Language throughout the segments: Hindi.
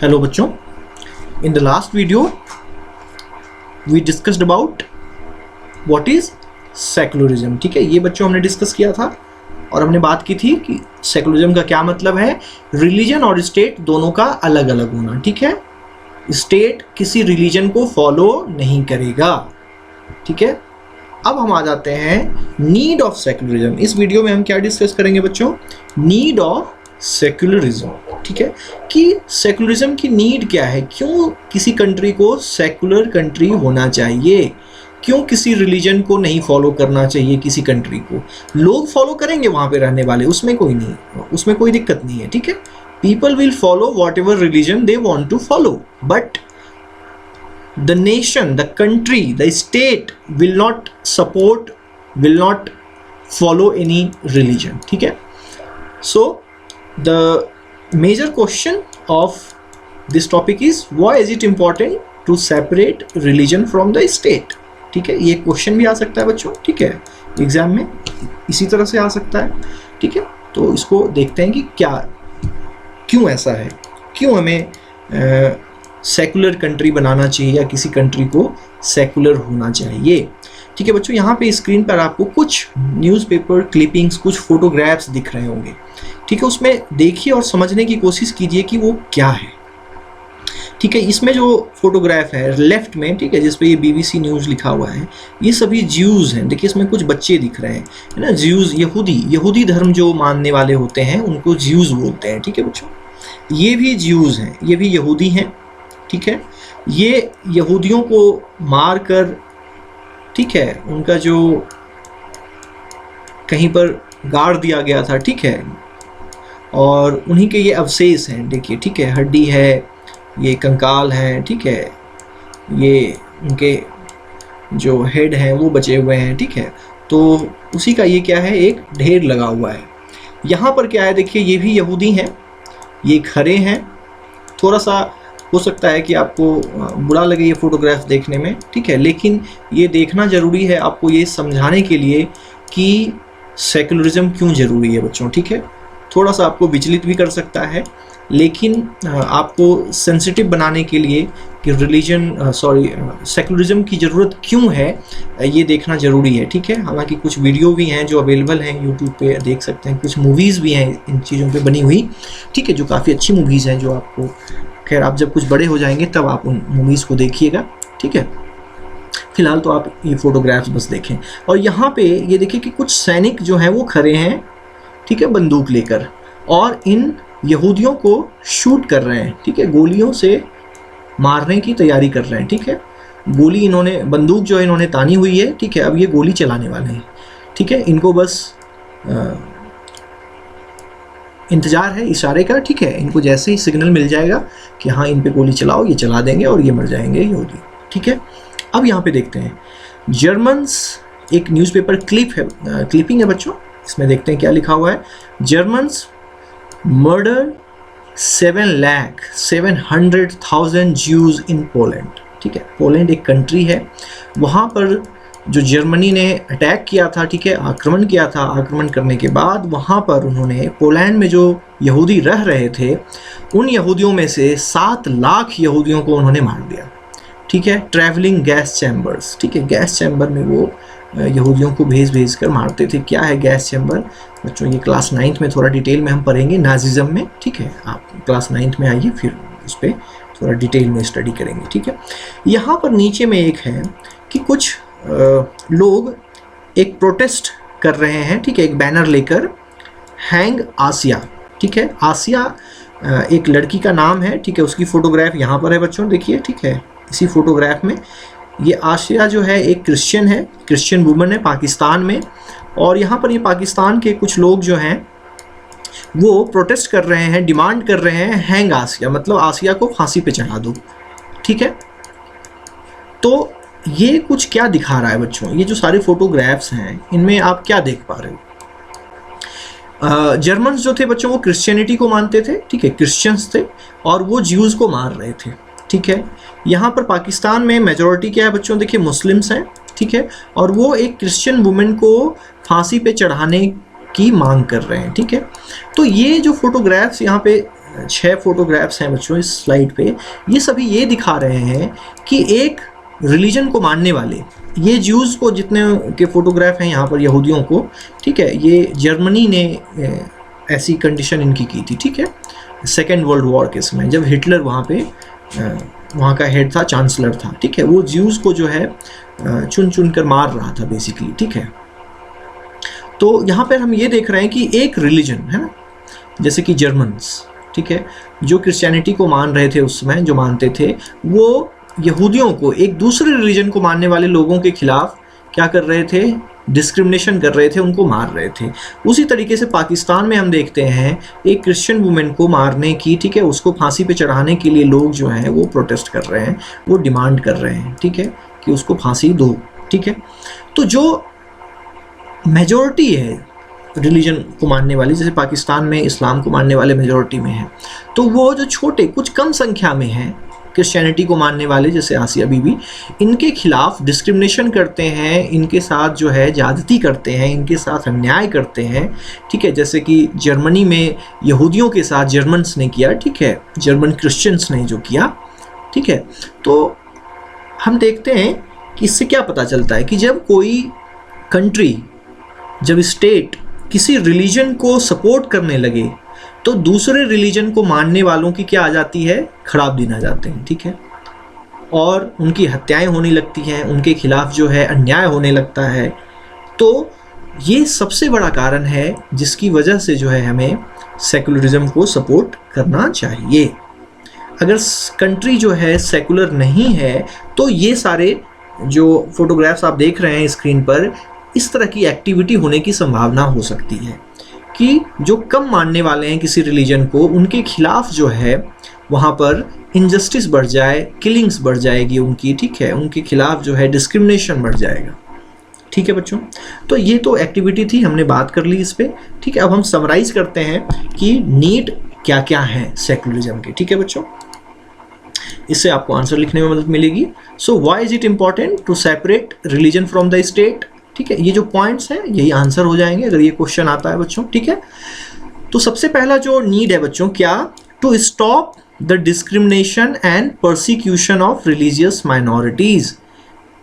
हेलो बच्चों, in the last video we discussed about what is secularism. ठीक है, ये बच्चों हमने डिस्कस किया था और हमने बात की थी कि सेकुलरिज्म का क्या मतलब है। रिलीजन और स्टेट दोनों का अलग अलग होना। ठीक है, स्टेट किसी रिलीजन को फॉलो नहीं करेगा। ठीक है, अब हम आ जाते हैं नीड ऑफ सेकुलरिज्म। इस वीडियो में हम क्या डिस्कस करेंगे बच्चों? Need of secularism. ठीक है, कि सेकुलरिज्म की नीड क्या है, क्यों किसी कंट्री को सेकुलर कंट्री होना चाहिए, क्यों किसी रिलीजन को नहीं फॉलो करना चाहिए किसी कंट्री को। लोग फॉलो करेंगे वहाँ पे रहने वाले, उसमें कोई नहीं, उसमें कोई दिक्कत नहीं है। ठीक है, people will follow whatever religion they want to follow, but the nation, the country, the state will not support, will not follow any religion. ठीक है, so the major question of this topic is why is it important to separate religion from the state. ठीक है, ये क्वेश्चन भी आ सकता है बच्चों। ठीक है, एग्जाम में इसी तरह से आ सकता है। ठीक है, तो इसको देखते हैं कि क्या, क्यों ऐसा है, क्यों हमें सेकुलर कंट्री बनाना चाहिए या किसी कंट्री को सेकुलर होना चाहिए। ठीक है बच्चों, यहाँ पे स्क्रीन पर आपको कुछ न्यूज़पेपर क्लिपिंग्स, कुछ फोटोग्राफ्स दिख रहे होंगे। ठीक है, उसमें देखिए और समझने की कोशिश कीजिए कि वो क्या है। ठीक है, इसमें जो फोटोग्राफ है लेफ्ट में, ठीक है, जिसपे ये BBC न्यूज़ लिखा हुआ है, ये सभी ज्यूज़ हैं। देखिए इसमें कुछ बच्चे दिख रहे हैं, है ना। ज्यूज़ यहूदी धर्म जो मानने वाले होते हैं उनको ज्यूज़ बोलते हैं। ठीक है बच्चों, ये भी ज्यूज़ हैं, ये भी यहूदी हैं। ठीक है, ये यहूदियों को मार कर, ठीक है, उनका जो कहीं पर गाड़ दिया गया था, ठीक है, और उन्हीं के ये अवशेष हैं। देखिए, ठीक है, हड्डी है, ये कंकाल है, ठीक है, ये उनके जो हेड हैं वो बचे हुए हैं। ठीक है, तो उसी का ये क्या है, एक ढेर लगा हुआ है। यहाँ पर क्या है, देखिए ये भी यहूदी हैं, ये खड़े हैं। थोड़ा सा हो सकता है कि आपको बुरा लगे ये फोटोग्राफ देखने में, ठीक है, लेकिन ये देखना ज़रूरी है आपको ये समझाने के लिए कि सेकुलरिज्म क्यों ज़रूरी है बच्चों। ठीक है, थोड़ा सा आपको विचलित भी कर सकता है, लेकिन आपको सेंसिटिव बनाने के लिए कि सेकुलरिज्म की ज़रूरत क्यों है, ये देखना ज़रूरी है। ठीक है, हालांकि कुछ वीडियो भी हैं जो अवेलेबल हैं यूट्यूब पे, देख सकते हैं। कुछ मूवीज़ भी हैं इन चीज़ों पे बनी हुई, ठीक है, जो काफ़ी अच्छी मूवीज़ हैं, जो आपको, खैर आप जब कुछ बड़े हो जाएंगे तब आप उन मूवीज़ को देखिएगा। ठीक है, फिलहाल तो आप ये फोटोग्राफ्स बस देखें। और यहाँ पे ये देखिए कि कुछ सैनिक जो हैं वो खड़े हैं, ठीक है, बंदूक लेकर, और इन यहूदियों को शूट कर रहे हैं। ठीक है, गोलियों से मारने की तैयारी कर रहे हैं। ठीक है, गोली इन्होंने, बंदूक जो है इन्होंने तानी हुई है। ठीक है, अब ये गोली चलाने वाले हैं। ठीक है, इनको बस इंतज़ार है इशारे का। ठीक है, इनको जैसे ही सिग्नल मिल जाएगा कि हाँ इन पे गोली चलाओ, ये चला देंगे और ये मर जाएंगे यहूदी। ठीक है, अब यहाँ पे देखते हैं जर्मन्स, एक न्यूज़पेपर क्लिपिंग है बच्चों। इसमें देखते हैं क्या लिखा हुआ है। Germans murder 7,700,000 Jews in Poland. ठीक है, पोलैंड एक कंट्री है, वहाँ पर जो जर्मनी ने अटैक किया था, ठीक है, आक्रमण किया था। आक्रमण करने के बाद वहाँ पर उन्होंने पोलैंड में जो यहूदी रह रहे थे, उन यहूदियों में से 7 लाख यहूदियों को उन्होंने मार दिया। ठीक है, ट्रैवलिंग गैस चैम्बर्स, ठीक है, गैस चैम्बर में वो यहूदियों को भेज कर मारते थे। क्या है गैस चैम्बर बच्चों, ये क्लास 9th में थोड़ा डिटेल में हम पढ़ेंगे नाजिज्म में। ठीक है, आप क्लास 9th में आइए, फिर उस पर थोड़ा डिटेल में स्टडी करेंगे। ठीक है, यहाँ पर नीचे में एक है कि कुछ लोग एक प्रोटेस्ट कर रहे हैं। ठीक है, एक बैनर लेकर, हैंग आसिया। ठीक है, आसिया एक लड़की का नाम है। ठीक है, उसकी फ़ोटोग्राफ यहाँ पर है बच्चों, देखिए। ठीक है, इसी फोटोग्राफ में ये आसिया जो है एक क्रिश्चियन है, क्रिश्चियन वुमन है पाकिस्तान में। और यहाँ पर ये पाकिस्तान के कुछ लोग जो हैं वो प्रोटेस्ट कर रहे हैं, डिमांड कर रहे हैं हैंग आसिया, मतलब आसिया को फांसी पे चढ़ा दो। ठीक है, तो ये कुछ क्या दिखा रहा है बच्चों, ये जो सारे फोटोग्राफ्स हैं इनमें आप क्या देख पा रहे हो? जर्मन्स जो थे बच्चों वो क्रिश्चियनिटी को मानते थे। ठीक है, क्रिश्चियंस थे और वो ज्यूज़ को मार रहे थे। ठीक है, यहाँ पर पाकिस्तान में मेजॉरिटी क्या है बच्चों, देखिए मुस्लिम्स हैं। ठीक है, और वो एक क्रिश्चियन वुमेन को फांसी पे चढ़ाने की मांग कर रहे हैं। ठीक है, तो ये जो फोटोग्राफ्स यहाँ पे 6 फोटोग्राफ्स हैं बच्चों इस स्लाइड पे, ये सभी ये दिखा रहे हैं कि एक रिलीजन को मानने वाले, ये ज्यूज़ को जितने के फोटोग्राफ हैं यहाँ पर यहूदियों को, ठीक है, ये जर्मनी ने ऐसी कंडीशन इनकी की थी, ठीक है, सेकेंड वर्ल्ड वॉर के समय जब हिटलर वहाँ पे वहाँ का हेड था, चांसलर था, ठीक है, वो ज्यूज़ को जो है चुन चुन कर मार रहा था बेसिकली, ठीक है। तो यहाँ पर हम ये देख रहे हैं कि एक रिलीजन है ना, जैसे कि जर्मन्स, ठीक है, जो क्रिश्चियनिटी को मान रहे थे उस समय, जो मानते थे, वो यहूदियों को, एक दूसरे रिलीजन को मानने वाले लोगों के खिलाफ क्या कर रहे थे, डिस्क्रिमिनेशन कर रहे थे, उनको मार रहे थे। उसी तरीके से पाकिस्तान में हम देखते हैं एक क्रिश्चियन वुमेन को मारने की, ठीक है, उसको फांसी पे चढ़ाने के लिए लोग जो हैं वो प्रोटेस्ट कर रहे हैं, वो डिमांड कर रहे हैं, ठीक है, कि उसको फांसी दो, ठीक है। तो जो मेजॉरिटी है रिलीजन को मानने वाली, जैसे पाकिस्तान में इस्लाम को मानने वाले मेजॉरिटी में है, तो वो जो छोटे कुछ कम संख्या में हैं क्रिश्चियनिटी को मानने वाले, जैसे आसिया बीबी, इनके खिलाफ डिस्क्रिमिनेशन करते हैं, इनके साथ जो है ज्यादती करते हैं, इनके साथ अन्याय करते हैं, ठीक है, जैसे कि जर्मनी में यहूदियों के साथ जर्मन्स ने किया, ठीक है, जर्मन क्रिश्चियंस ने जो किया, ठीक है। तो हम देखते हैं कि इससे क्या पता चलता है कि जब कोई कंट्री, जब स्टेट किसी रिलीजन को सपोर्ट करने लगे तो दूसरे रिलीजन को मानने वालों की क्या आ जाती है, खराब दिन आ जाते हैं, ठीक है, और उनकी हत्याएं होने लगती हैं, उनके खिलाफ जो है अन्याय होने लगता है। तो ये सबसे बड़ा कारण है जिसकी वजह से जो है हमें सेकुलरिज्म को सपोर्ट करना चाहिए। अगर कंट्री जो है सेकुलर नहीं है तो ये सारे जो फोटोग्राफ्स आप देख रहे हैं स्क्रीन पर, इस तरह की एक्टिविटी होने की संभावना हो सकती है कि जो कम मानने वाले हैं किसी रिलीजन को, उनके खिलाफ जो है वहाँ पर इनजस्टिस बढ़ जाए, किलिंग्स बढ़ जाएगी उनकी, ठीक है, उनके खिलाफ जो है डिस्क्रिमिनेशन बढ़ जाएगा, ठीक है बच्चों। तो ये तो एक्टिविटी थी, हमने बात कर ली इस पर, ठीक है। अब हम समराइज करते हैं कि नीड क्या क्या है सेकुलरिज्म के, ठीक है बच्चों, इससे आपको आंसर लिखने में मदद मिलेगी। So why is it important to separate religion from the state, ठीक है, ये जो पॉइंट्स हैं यही आंसर हो जाएंगे अगर ये क्वेश्चन आता है बच्चों, ठीक है। तो सबसे पहला जो नीड है बच्चों, क्या, to stop the discrimination and persecution of religious minorities,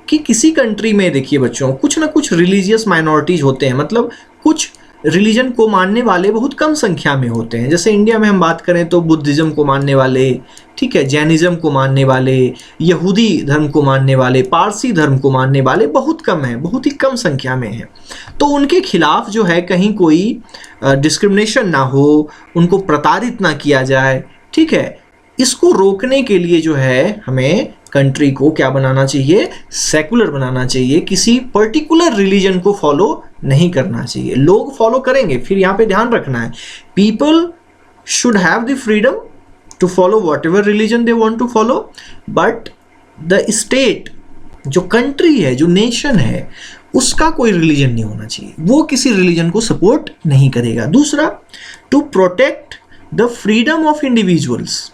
कि किसी कंट्री में देखिए बच्चों कुछ ना कुछ रिलीजियस माइनॉरिटीज होते हैं, मतलब कुछ रिलीजन को मानने वाले बहुत कम संख्या में होते हैं। जैसे इंडिया में हम बात करें तो बुद्धिज्म को मानने वाले, ठीक है, जैनिज्म को मानने वाले, यहूदी धर्म को मानने वाले, पारसी धर्म को मानने वाले बहुत कम हैं, बहुत ही कम संख्या में हैं। तो उनके खिलाफ जो है कहीं कोई डिस्क्रिमिनेशन ना हो, उनको प्रताड़ित ना किया जाए, ठीक है, इसको रोकने के लिए जो है हमें कंट्री को क्या बनाना चाहिए, सेकुलर बनाना चाहिए, किसी पर्टिकुलर रिलीजन को फॉलो नहीं करना चाहिए। लोग फॉलो करेंगे, फिर यहाँ पे ध्यान रखना है, people should have the freedom to follow whatever religion they want to follow, but the state, जो कंट्री है, जो नेशन है, उसका कोई रिलीजन नहीं होना चाहिए, वो किसी रिलीजन को सपोर्ट नहीं करेगा। दूसरा, to protect the freedom of individuals,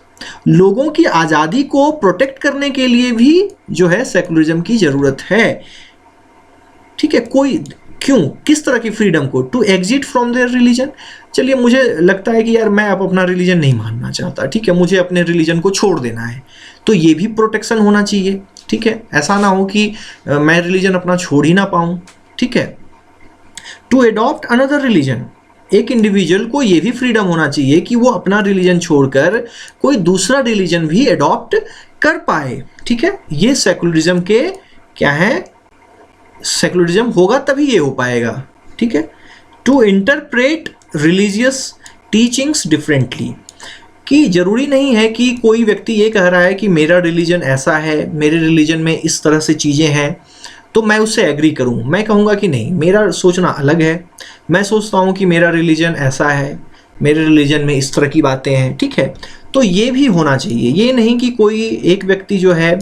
लोगों की आज़ादी को प्रोटेक्ट करने के लिए भी जो है सेकुलरिज्म की ज़रूरत है, ठीक है। कोई क्यों, किस तरह की फ्रीडम को, to exit from their religion, चलिए मुझे लगता है कि यार मैं अब अपना रिलीजन नहीं मानना चाहता, ठीक है, मुझे अपने रिलीजन को छोड़ देना है, तो ये भी प्रोटेक्शन होना चाहिए, ठीक है, ऐसा ना हो कि मैं रिलीजन अपना छोड़ ही ना पाऊँ, ठीक है। टू एडॉप्ट अनदर रिलीजन, एक इंडिविजुअल को ये भी फ्रीडम होना चाहिए कि वो अपना रिलीजन छोड़कर कोई दूसरा रिलीजन भी एडॉप्ट कर पाए, ठीक है। ये सेकुलरिज्म के क्या है, सेकुलरिज्म होगा तभी ये हो पाएगा, ठीक है। To interpret religious teachings differently, कि जरूरी नहीं है कि कोई व्यक्ति ये कह रहा है कि मेरा रिलीजन ऐसा है, मेरे रिलीजन में इस तरह से चीज़ें हैं, तो मैं उससे एग्री करूं। मैं कहूँगा कि नहीं, मेरा सोचना अलग है, मैं सोचता हूँ कि मेरा रिलीजन ऐसा है, मेरे रिलीजन में इस तरह की बातें हैं, ठीक है। तो ये भी होना चाहिए, ये नहीं कि कोई एक व्यक्ति जो है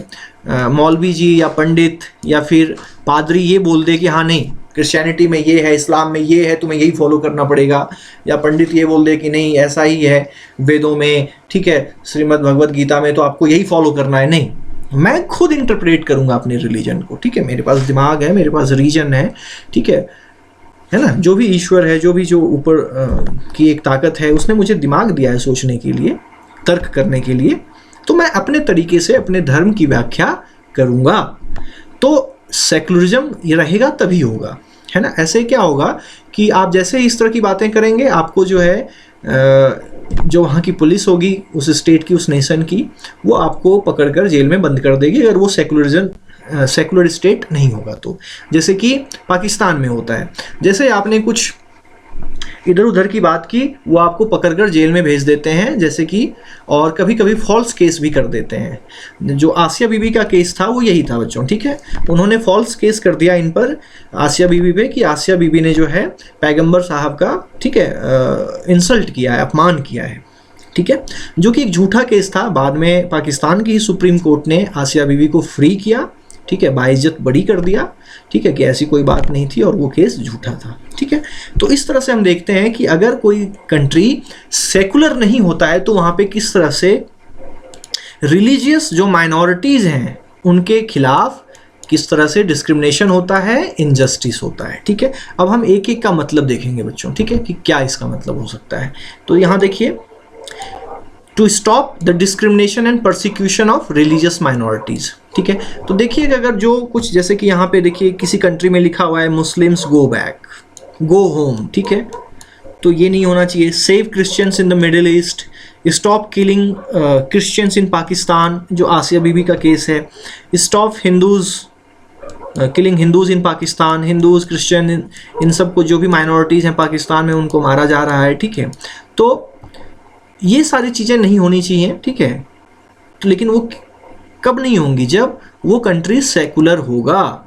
मौलवी जी या पंडित या फिर पादरी ये बोल दे कि हाँ नहीं क्रिश्चियनिटी में ये है, इस्लाम में ये है, तुम्हें यही फॉलो करना पड़ेगा, या पंडित ये बोल दे कि नहीं ऐसा ही है वेदों में, ठीक है, श्रीमद् भगवद गीता में तो आपको यही फॉलो करना है। नहीं, मैं खुद इंटरप्रेट करूँगा अपने रिलीजन को, ठीक है, मेरे पास दिमाग है, मेरे पास रीजन है, ठीक है ना, जो भी ईश्वर है, जो ऊपर की एक ताकत है, उसने मुझे दिमाग दिया है सोचने के लिए, तर्क करने के लिए, तो मैं अपने तरीके से अपने धर्म की व्याख्या करूँगा। तो सेकुलरिज्म ये रहेगा तभी होगा, है ना। ऐसे क्या होगा कि आप जैसे इस तरह की बातें करेंगे, आपको जो है जो वहाँ की पुलिस होगी उस स्टेट की, उस नेशन की, वो आपको पकड़कर जेल में बंद कर देगी अगर वो सेकुलर स्टेट नहीं होगा तो। जैसे कि पाकिस्तान में होता है, जैसे आपने कुछ इधर उधर की बात की, वो आपको पकड़कर जेल में भेज देते हैं, जैसे कि, और कभी कभी फॉल्स केस भी कर देते हैं। जो आसिया बीबी का केस था वो यही था बच्चों, ठीक है। उन्होंने फॉल्स केस कर दिया इन पर, आसिया बीबी पे, कि आसिया बीबी ने जो है पैगंबर साहब का, ठीक है, इंसल्ट किया है, अपमान किया है, ठीक है, जो कि एक झूठा केस था। बाद में पाकिस्तान की ही सुप्रीम कोर्ट ने आसिया बीबी को फ्री किया, ठीक है, बाइज्जत बरी कर दिया, ठीक है, कि ऐसी कोई बात नहीं थी और वो केस झूठा था, ठीक है। तो इस तरह से हम देखते हैं कि अगर कोई कंट्री सेकुलर नहीं होता है तो वहाँ पे किस तरह से रिलीजियस जो माइनॉरिटीज़ हैं उनके खिलाफ किस तरह से डिस्क्रिमिनेशन होता है, इनजस्टिस होता है, ठीक है। अब हम एक एक का मतलब देखेंगे बच्चों, ठीक है, कि क्या इसका मतलब हो सकता है। तो यहाँ देखिए, to stop the discrimination and persecution of religious minorities, ठीक है। तो देखिए अगर जो कुछ, जैसे कि यहाँ पे देखिए किसी कंट्री में लिखा हुआ है Muslims go back, go home, ठीक है, तो ये नहीं होना चाहिए। Save Christians in the Middle East, stop killing Christians in Pakistan, जो आसिया बीबी का केस है। Stop Hindus killing Hindus in Pakistan, Hindus Christian इन सबको, जो भी माइनॉरिटीज़ हैं पाकिस्तान में, उनको मारा जा रहा है, ठीक है। तो ये सारी चीज़ें नहीं होनी चाहिए, ठीक है। तो लेकिन वो कब नहीं होंगी, जब वो कंट्री सेकुलर होगा।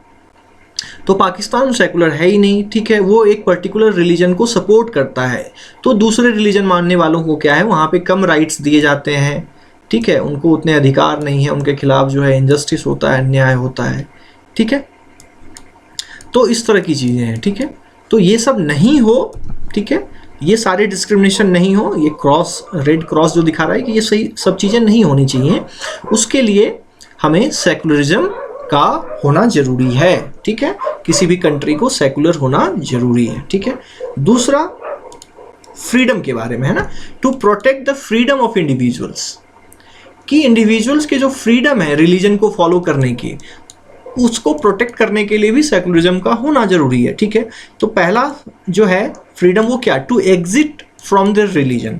तो पाकिस्तान सेकुलर है ही नहीं, ठीक है, वो एक पर्टिकुलर रिलीजन को सपोर्ट करता है, तो दूसरे रिलीजन मानने वालों को क्या है, वहाँ पे कम राइट्स दिए जाते हैं, ठीक है, उनको उतने अधिकार नहीं है, उनके खिलाफ जो है इनजस्टिस होता है, अन्याय होता है, ठीक है। तो इस तरह की चीज़ें हैं, ठीक है। तो ये सब नहीं हो, ठीक है, ये सारे डिस्क्रिमिनेशन नहीं हो, ये क्रॉस, रेड क्रॉस जो दिखा रहा है कि ये सही सब चीज़ें नहीं होनी चाहिए, उसके लिए हमें सेकुलरिज्म का होना जरूरी है, ठीक है। किसी भी कंट्री को सेकुलर होना जरूरी है, ठीक है। दूसरा फ्रीडम के बारे में है ना, to protect the freedom of individuals, कि इंडिविजुअल्स के जो फ्रीडम है रिलीजन को फॉलो करने की, उसको प्रोटेक्ट करने के लिए भी सेकुलरिज्म का होना जरूरी है, ठीक है। तो पहला जो है फ्रीडम, वो क्या, to exit from the religion,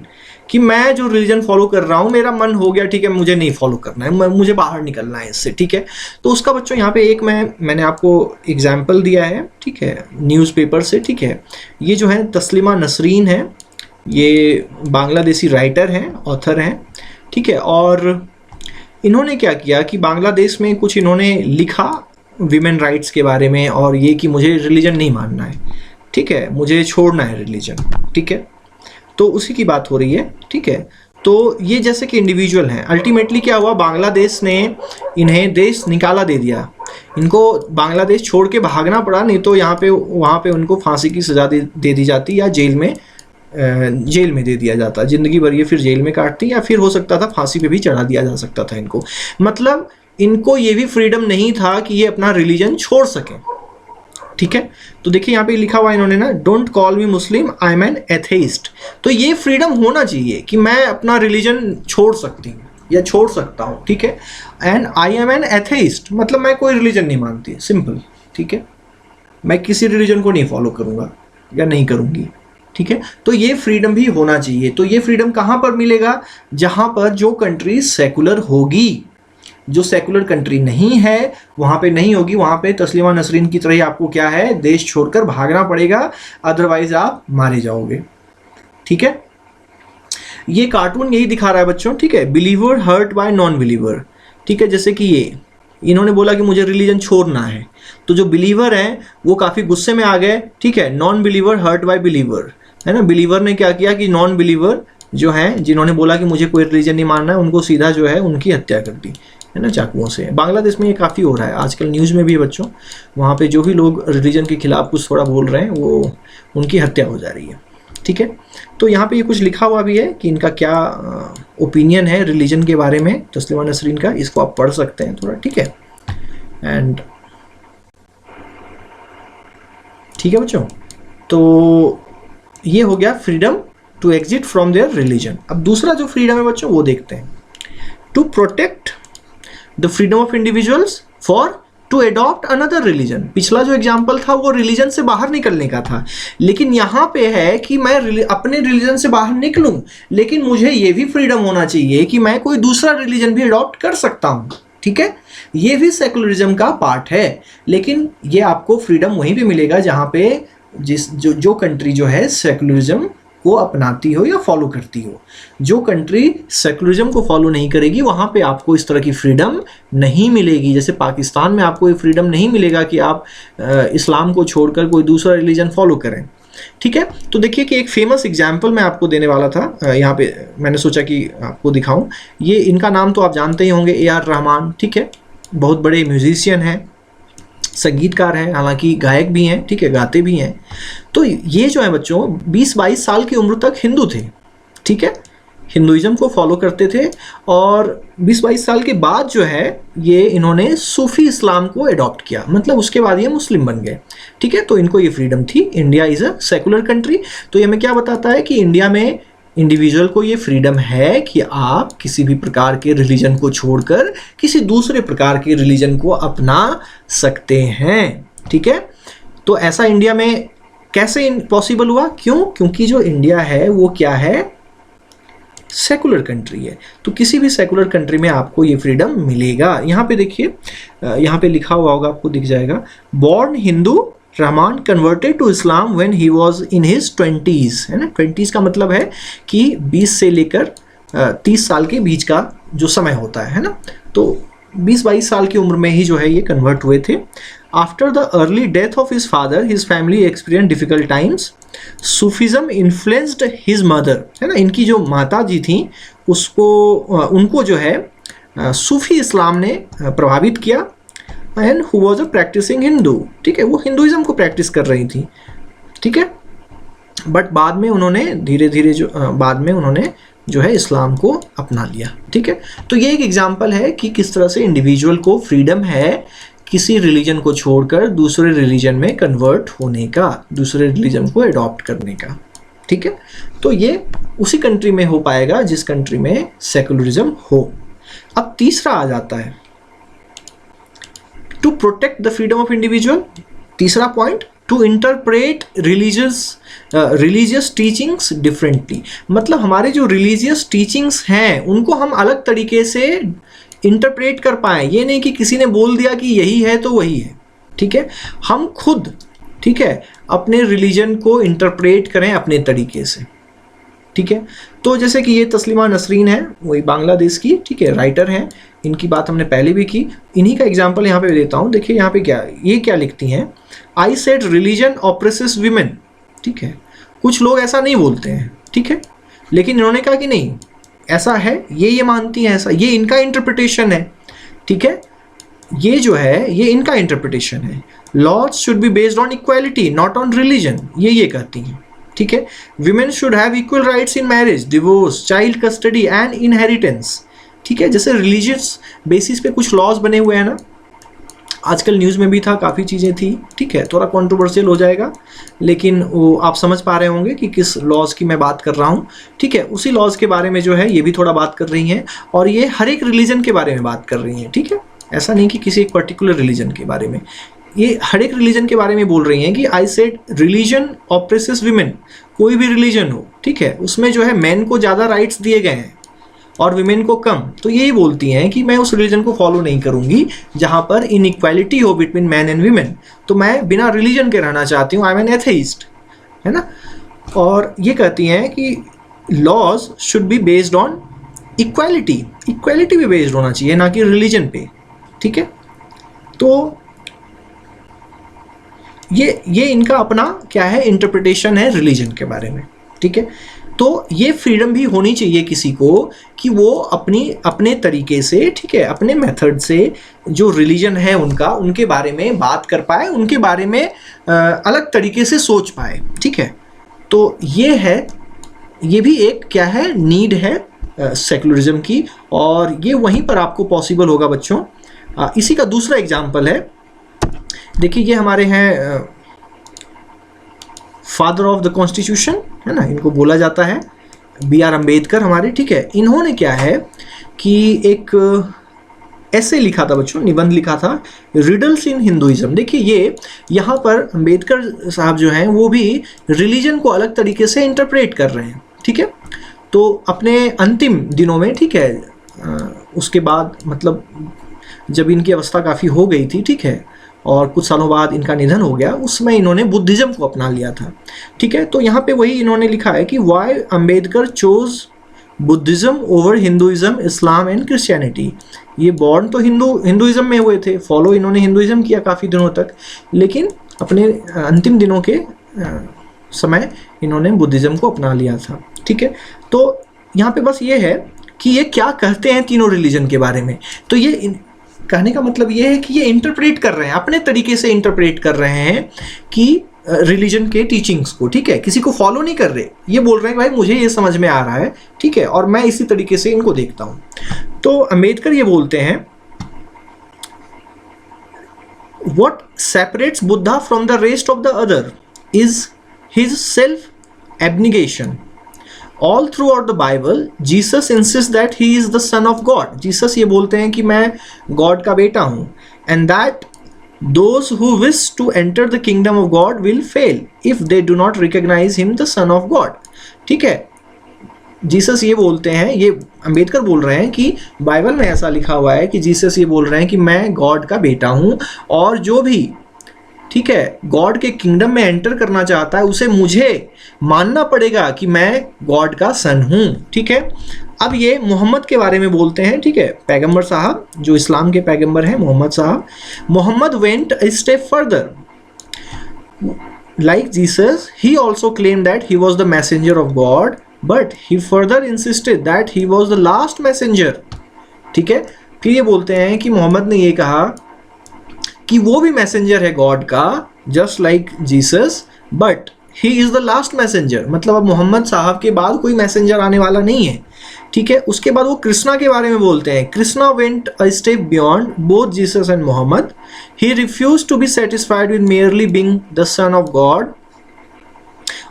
कि मैं जो रिलीजन फॉलो कर रहा हूँ, मेरा मन हो गया, ठीक है, मुझे नहीं फॉलो करना है, मुझे बाहर निकलना है इससे, ठीक है। तो उसका बच्चों यहाँ पे एक मैंने आपको एग्जाम्पल दिया है, ठीक है, न्यूज़पेपर से, ठीक है। ये जो है तस्लीमा नसरीन है, ये बांग्लादेशी राइटर हैं, ऑथर हैं, ठीक है। और इन्होंने क्या किया कि बांग्लादेश में कुछ इन्होंने लिखा विमेन राइट्स के बारे में, और ये कि मुझे रिलीजन नहीं मानना है, ठीक है, मुझे छोड़ना है रिलीजन, ठीक है। तो उसी की बात हो रही है, ठीक है। तो ये जैसे कि इंडिविजुअल हैं, अल्टीमेटली क्या हुआ, बांग्लादेश ने इन्हें देश निकाला दे दिया, इनको बांग्लादेश छोड़ के भागना पड़ा, नहीं तो वहाँ पे उनको फांसी की सज़ा दे दी जाती, या जेल में दे दिया जाता, ज़िंदगी भर ये फिर जेल में काटती, या फिर हो सकता था फांसी पे भी चढ़ा दिया जा सकता था इनको। मतलब इनको ये भी फ्रीडम नहीं था कि ये अपना रिलीजन छोड़ सकें, ठीक है। तो देखिए यहाँ पे लिखा हुआ इन्होंने ना, don't call me Muslim, I am an atheist. तो ये फ्रीडम होना चाहिए कि मैं अपना रिलीजन छोड़ सकती हूँ या छोड़ सकता हूँ, ठीक है। And I am an atheist, मतलब मैं कोई रिलीजन नहीं मानती, सिंपल, ठीक है, मैं किसी रिलीजन को नहीं फॉलो करूँगा या नहीं करूँगी, ठीक है। तो ये फ्रीडम भी होना चाहिए। तो ये फ्रीडम कहाँ पर मिलेगा, जहाँ पर जो कंट्री सेकुलर होगी। जो सेकुलर कंट्री नहीं है वहाँ पे नहीं होगी, वहाँ पे तस्लीमा नसरीन की तरह आपको क्या है, देश छोड़कर भागना पड़ेगा, अदरवाइज आप मारे जाओगे, ठीक है। ये कार्टून यही दिखा रहा है बच्चों, ठीक है, believer hurt by non believer, ठीक है। जैसे कि ये इन्होंने बोला कि मुझे रिलीजन छोड़ना है, तो जो बिलीवर हैं वो काफ़ी गुस्से में आ गए, ठीक है। Non believer hurt by believer, है ना। बिलीवर ने क्या किया कि नॉन बिलीवर जो हैं, जिन्होंने बोला कि मुझे कोई रिलीजन नहीं मानना है, उनको सीधा जो है उनकी हत्या कर दी, है ना, चाकुओं से। बांग्लादेश में ये काफ़ी हो रहा है आजकल, न्यूज़ में भी बच्चों, वहाँ पे जो भी लोग रिलीजन के खिलाफ कुछ थोड़ा बोल रहे हैं, वो उनकी हत्या हो जा रही है, ठीक है। तो यहाँ पे ये कुछ लिखा हुआ भी है कि इनका क्या ओपिनियन है रिलीजन के बारे में, तस्लीमा नसरीन का, इसको आप पढ़ सकते हैं थोड़ा, ठीक है। एंड ठीक है बच्चों, तो ये हो गया freedom to exit from their religion. अब दूसरा जो फ्रीडम है बच्चों वो देखते हैं, to protect the freedom of individuals for to adopt another religion. पिछला जो एग्जाम्पल था वो रिलीजन से बाहर निकलने का था, लेकिन यहाँ पे है कि मैं अपने रिलीजन से बाहर निकलूं, लेकिन मुझे ये भी फ्रीडम होना चाहिए कि मैं कोई दूसरा रिलीजन भी अडॉप्ट कर सकता हूँ। ठीक है, ये भी सेकुलरिज्म का पार्ट है, लेकिन ये आपको फ्रीडम वहीं पे मिलेगा जहाँ पे जो कंट्री जो है सेकुलरिज्म को अपनाती हो या फॉलो करती हो। जो कंट्री सेकुलरिज्म को फॉलो नहीं करेगी वहाँ पे आपको इस तरह की फ्रीडम नहीं मिलेगी। जैसे पाकिस्तान में आपको ये फ्रीडम नहीं मिलेगा कि आप इस्लाम को छोड़कर कोई दूसरा रिलीजन फॉलो करें। ठीक है, तो देखिए कि एक फेमस एग्जाम्पल मैं आपको देने वाला था, यहाँ पे मैंने सोचा कि आपको दिखाऊं। ये इनका नाम तो आप जानते ही होंगे, AR रहमान। ठीक है, बहुत बड़े म्यूजिशियन हैं, संगीतकार हैं, हालांकि गायक भी हैं, ठीक है, गाते भी हैं। तो ये जो है बच्चों 20-22 साल की उम्र तक हिंदू थे। ठीक है, हिंदुइज्म को फॉलो करते थे, और 20-22 साल के बाद जो है ये इन्होंने सूफी इस्लाम को अडॉप्ट किया, मतलब उसके बाद ये मुस्लिम बन गए। ठीक है, तो इनको ये फ्रीडम थी। India is a secular country, तो ये हमें क्या बताता है कि इंडिया में इंडिविजुअल को ये फ्रीडम है कि आप किसी भी प्रकार के रिलीजन को छोड़कर किसी दूसरे प्रकार के रिलीजन को अपना सकते हैं। ठीक है, तो ऐसा इंडिया में कैसे पॉसिबल हुआ? क्योंकि जो इंडिया है वो क्या है? सेकुलर कंट्री है। तो किसी भी सेकुलर कंट्री में आपको ये फ्रीडम मिलेगा। यहाँ पे देखिए, यहाँ पे लिखा हुआ होगा, आपको दिख जाएगा, born Hindu Rahman converted to Islam when he was in his 20s, है ना। 20s का मतलब है कि 20 से लेकर 30 साल के बीच का जो समय होता है ना। तो 20-22 साल की उम्र में ही जो है ये कन्वर्ट हुए थे। After the early death of his father his family experience difficult times. Sufism influenced his mother, है ना। इनकी जो माता जी थी उनको जो है सूफी इस्लाम ने प्रभावित किया। And who was a practising Hindu, ठीक है, वो हिंदुइज्म को प्रैक्टिस कर रही थी। ठीक है, बट बाद में उन्होंने धीरे धीरे जो है इस्लाम को अपना लिया। ठीक है, तो ये एक एग्जांपल है कि किस तरह से इंडिविजुअल को फ्रीडम है किसी रिलीजन को छोड़कर दूसरे रिलीजन में कन्वर्ट होने का, दूसरे रिलीजन को अडॉप्ट करने का। ठीक है, तो ये उसी कंट्री में हो पाएगा जिस कंट्री में सेकुलरिज्म हो। अब तीसरा आ जाता है, to protect the freedom of individual. तीसरा point, to interpret religious teachings differently. मतलब हमारे जो रिलीजियस टीचिंग्स हैं उनको हम अलग तरीके से इंटरप्रेट कर पाएँ। ये नहीं कि किसी ने बोल दिया कि यही है तो वही है। ठीक है, हम खुद, ठीक है, अपने रिलीजन को इंटरप्रेट करें अपने तरीके से। ठीक है, तो जैसे कि ये तस्लीमा नसरीन है, वही बांग्लादेश की, ठीक है, राइटर हैं। इनकी बात हमने पहले भी की। इन्हीं का एग्जांपल यहाँ पे देता हूँ। देखिए यहाँ पे क्या लिखती हैं, आई सेड रिलीजन ऑप्रेसेस वीमेन। ठीक है, कुछ लोग ऐसा नहीं बोलते हैं, ठीक है, लेकिन इन्होंने कहा कि नहीं ऐसा है, ये मानती हैं ऐसा, ये इनका इंटरप्रिटेशन है। ठीक है, ये जो है ये इनका इंटरप्रिटेशन है। Laws should be based on equality not on religion, ये कहती हैं। ठीक है, women should have equal rights in marriage, divorce, child custody and inheritance. ठीक है, जैसे रिलीजियस बेसिस पे कुछ लॉज बने हुए हैं ना, आजकल न्यूज़ में भी था, काफ़ी चीज़ें थी। ठीक है, थोड़ा कंट्रोवर्शियल हो जाएगा, लेकिन वो आप समझ पा रहे होंगे कि किस लॉज की मैं बात कर रहा हूँ। ठीक है, उसी लॉज के बारे में जो है ये भी थोड़ा बात कर रही हैं, और ये हर एक रिलीजन के बारे में बात कर रही हैं। ठीक है, ऐसा नहीं कि किसी एक पर्टिकुलर रिलीजन के बारे में, ये हर एक रिलीजन के बारे में बोल रही हैं कि आई सेड रिलीजन ऑप्रेसेस विमेन। कोई भी रिलीजन हो, ठीक है, उसमें जो है मैन को ज़्यादा राइट्स दिए गए हैं और विमेन को कम। तो यही बोलती हैं कि मैं उस रिलीजन को फॉलो नहीं करूंगी जहां पर इनइक्वालिटी हो बिटवीन मैन एंड विमेन। तो मैं बिना रिलीजन के रहना चाहती हूँ, आई एम एन एथेइस्ट, है ना। और ये कहती हैं कि laws should be based on equality, equality भी बेस्ड होना चाहिए, ना कि रिलीजन पे। ठीक है, तो ये इनका अपना क्या है, इंटरप्रिटेशन है रिलीजन के बारे में। ठीक है, तो ये फ्रीडम भी होनी चाहिए किसी को कि वो अपने तरीके से, ठीक है, अपने मेथड से जो रिलीजन है उनके बारे में बात कर पाए, उनके बारे में अलग तरीके से सोच पाए। ठीक है, तो ये भी एक क्या है, नीड है सेकुलरिज्म की, और ये वहीं पर आपको पॉसिबल होगा बच्चों। इसी का दूसरा एग्जाम्पल है, देखिए ये हमारे हैं फादर ऑफ द कॉन्स्टिट्यूशन, है ना, इनको बोला जाता है, BR अम्बेडकर हमारे, ठीक है। इन्होंने क्या है कि एक ऐसे लिखा था बच्चों, निबंध लिखा था, रिडल्स इन हिंदुइज्म। देखिए ये यहाँ पर अम्बेडकर साहब जो हैं वो भी रिलीजन को अलग तरीके से इंटरप्रेट कर रहे हैं, ठीक है। तो अपने अंतिम दिनों में, ठीक है, उसके बाद मतलब जब इनकी अवस्था काफ़ी हो गई थी, ठीक है, और कुछ सालों बाद इनका निधन हो गया, उसमें इन्होंने बुद्धिज़्म को अपना लिया था, ठीक है। तो यहाँ पे वही इन्होंने लिखा है कि why Ambedkar chose Buddhism over Hinduism, Islam and Christianity. ये बॉर्न तो हिंदुइज्म में हुए थे, फॉलो इन्होंने हिंदुइज्म किया काफ़ी दिनों तक, लेकिन अपने अंतिम दिनों के समय इन्होंने बुद्धिज़्म को अपना लिया था, ठीक है। तो यहाँ पे बस ये है कि ये क्या कहते हैं तीनों रिलीजन के बारे में। तो ये कहने का मतलब ये है कि ये इंटरप्रेट कर रहे हैं, अपने तरीके से इंटरप्रेट कर रहे हैं कि रिलीजन के टीचिंग्स को, ठीक है, किसी को फॉलो नहीं कर रहे, ये बोल रहे हैं भाई मुझे ये समझ में आ रहा है, ठीक है, और मैं इसी तरीके से इनको देखता हूँ। तो अम्बेडकर ये बोलते हैं, what separates Buddha from the rest of the other is his self abnegation. All throughout the Bible, Jesus insists that he is the son of God. Jesus ये बोलते हैं कि मैं God का बेटा हूँ, and that those who wish to enter the kingdom of God will fail if they do not recognize him the son of God. ठीक है, जीसस ये बोलते हैं, ये अम्बेडकर बोल रहे हैं कि बाइबल में ऐसा लिखा हुआ है कि जीसस ये बोल रहे हैं कि मैं गॉड का बेटा हूँ, और जो भी, ठीक है, गॉड के किंगडम में एंटर करना चाहता है उसे मुझे मानना पड़ेगा कि मैं गॉड का सन हूँ, ठीक है। अब ये मोहम्मद के बारे में बोलते हैं, ठीक है, पैगंबर साहब जो इस्लाम के पैगंबर हैं, मोहम्मद साहब। Mohammed went a step further, like Jesus he also claimed that he was the messenger of God, but he further insisted that he was the last messenger, ठीक है। फिर ये बोलते हैं कि मोहम्मद ने ये कहा कि वो भी मैसेंजर है गॉड का, just like Jesus, but he is the last messenger. मतलब अब मोहम्मद साहब के बाद कोई मैसेंजर आने वाला नहीं है, ठीक है। उसके बाद वो कृष्णा के बारे में बोलते हैं, Krishna went a step beyond both Jesus and Mohammed. He refused to be satisfied with merely being the son of God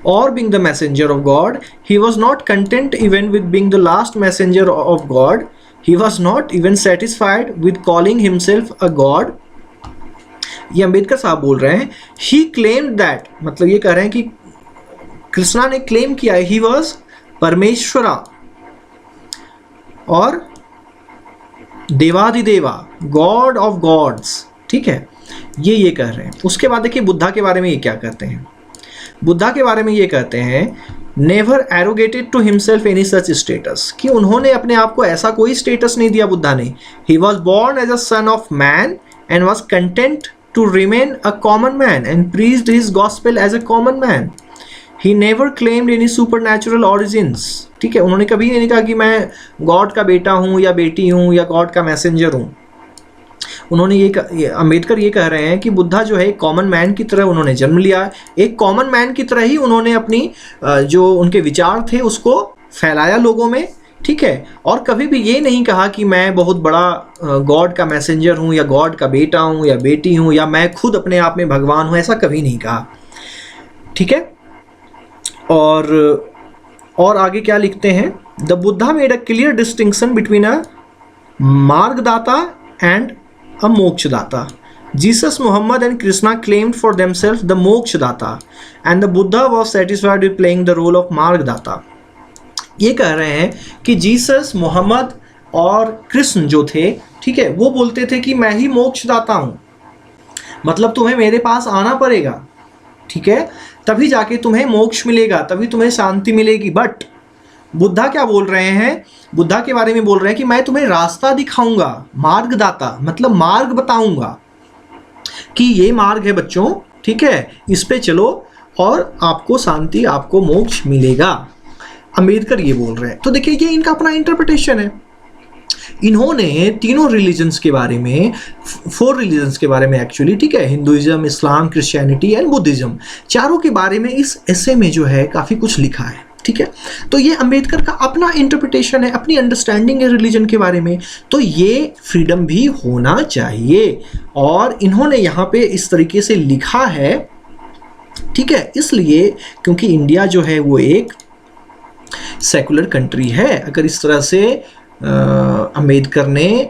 or being the messenger of God. He was not content even with being the last messenger of God. He was not even satisfied with calling himself a God. ये अम्बेडकर साहब बोल रहे हैं, he claimed that, मतलब ये कह रहे हैं कि कृष्णा ने क्लेम किया है, he was परमेश्वरा और देवादिदेवा, गॉड ऑफ गॉड्स, ठीक है, ये कह रहे हैं। उसके बाद देखिए बुद्धा के बारे में ये क्या कहते हैं। बुद्धा के बारे में ये कहते हैं, never arrogated to himself any such status, कि उन्होंने अपने आप को ऐसा कोई स्टेटस नहीं दिया बुद्धा ने। He was born as a son of man and was content to remain a common man and preached his gospel as a common man. He never claimed any supernatural origins, ठीक है, उन्होंने कभी नहीं कहा कि मैं गॉड का बेटा हूँ या बेटी हूँ या गॉड का मैसेंजर हूँ। उन्होंने ये अम्बेडकर ये कह रहे हैं कि बुद्धा जो है एक कॉमन मैन की तरह उन्होंने जन्म लिया, एक कॉमन मैन की तरह ही उन्होंने अपनी जो उनके विचार थे उसको फैलाया लोगों में, ठीक है, और कभी भी ये नहीं कहा कि मैं बहुत बड़ा गॉड का मैसेंजर हूँ या गॉड का बेटा हूँ या बेटी हूँ या मैं खुद अपने आप में भगवान हूँ, ऐसा कभी नहीं कहा, ठीक है। और आगे क्या लिखते हैं, the Buddha made a clear distinction between a margadata and a mokshadata. Jesus, Muhammad and Krishna claimed for themselves the mokshadata and the Buddha was satisfied with playing the role of margdata. ये कह रहे हैं कि जीसस, मोहम्मद और कृष्ण जो थे, ठीक है, वो बोलते थे कि मैं ही मोक्षदाता हूँ, मतलब तुम्हें मेरे पास आना पड़ेगा, ठीक है, तभी जाके तुम्हें मोक्ष मिलेगा, तभी तुम्हें शांति मिलेगी। बट बुद्धा क्या बोल रहे हैं, बुद्धा के बारे में बोल रहे हैं कि मैं तुम्हें रास्ता दिखाऊंगा, मार्गदाता मतलब मार्ग बताऊंगा कि ये मार्ग है बच्चों, ठीक है, इस पे चलो और आपको शांति, आपको मोक्ष मिलेगा। अम्बेडकर ये बोल रहे हैं। तो देखिए ये इनका अपना इंटरप्रिटेशन है। इन्होंने तीनों रिलीजन्स के बारे में, 4 रिलीजन्स के बारे में एक्चुअली, ठीक है, Hinduism, Islam, Christianity and Buddhism, चारों के बारे में इस एसे में जो है काफ़ी कुछ लिखा है, ठीक है। तो ये अम्बेडकर का अपना इंटरप्रिटेशन है, अपनी अंडरस्टैंडिंग है रिलीजन के बारे में, तो ये फ्रीडम भी होना चाहिए। और इन्होंने यहाँ पे इस तरीके से लिखा है ठीक है, इसलिए क्योंकि इंडिया जो है वो एक सेकुलर कंट्री है। अगर इस तरह से अंबेडकर ने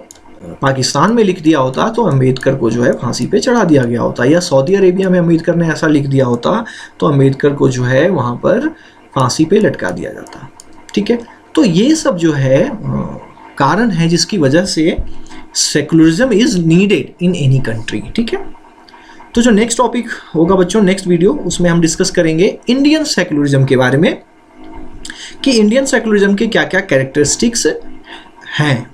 पाकिस्तान में लिख दिया होता तो अंबेडकर को जो है फांसी पे चढ़ा दिया गया होता, या सऊदी अरेबिया में अंबेडकर ने ऐसा लिख दिया होता तो अंबेडकर को जो है वहाँ पर फांसी पे लटका दिया जाता। ठीक है, तो ये सब जो है कारण है जिसकी वजह से secularism is needed in any country. ठीक है, तो जो नेक्स्ट टॉपिक होगा बच्चों, नेक्स्ट वीडियो, उसमें हम डिस्कस करेंगे इंडियन सेकुलरिज्म के बारे में कि इंडियन सेकुलरिज्म के क्या क्या कैरेक्टरिस्टिक्स हैं।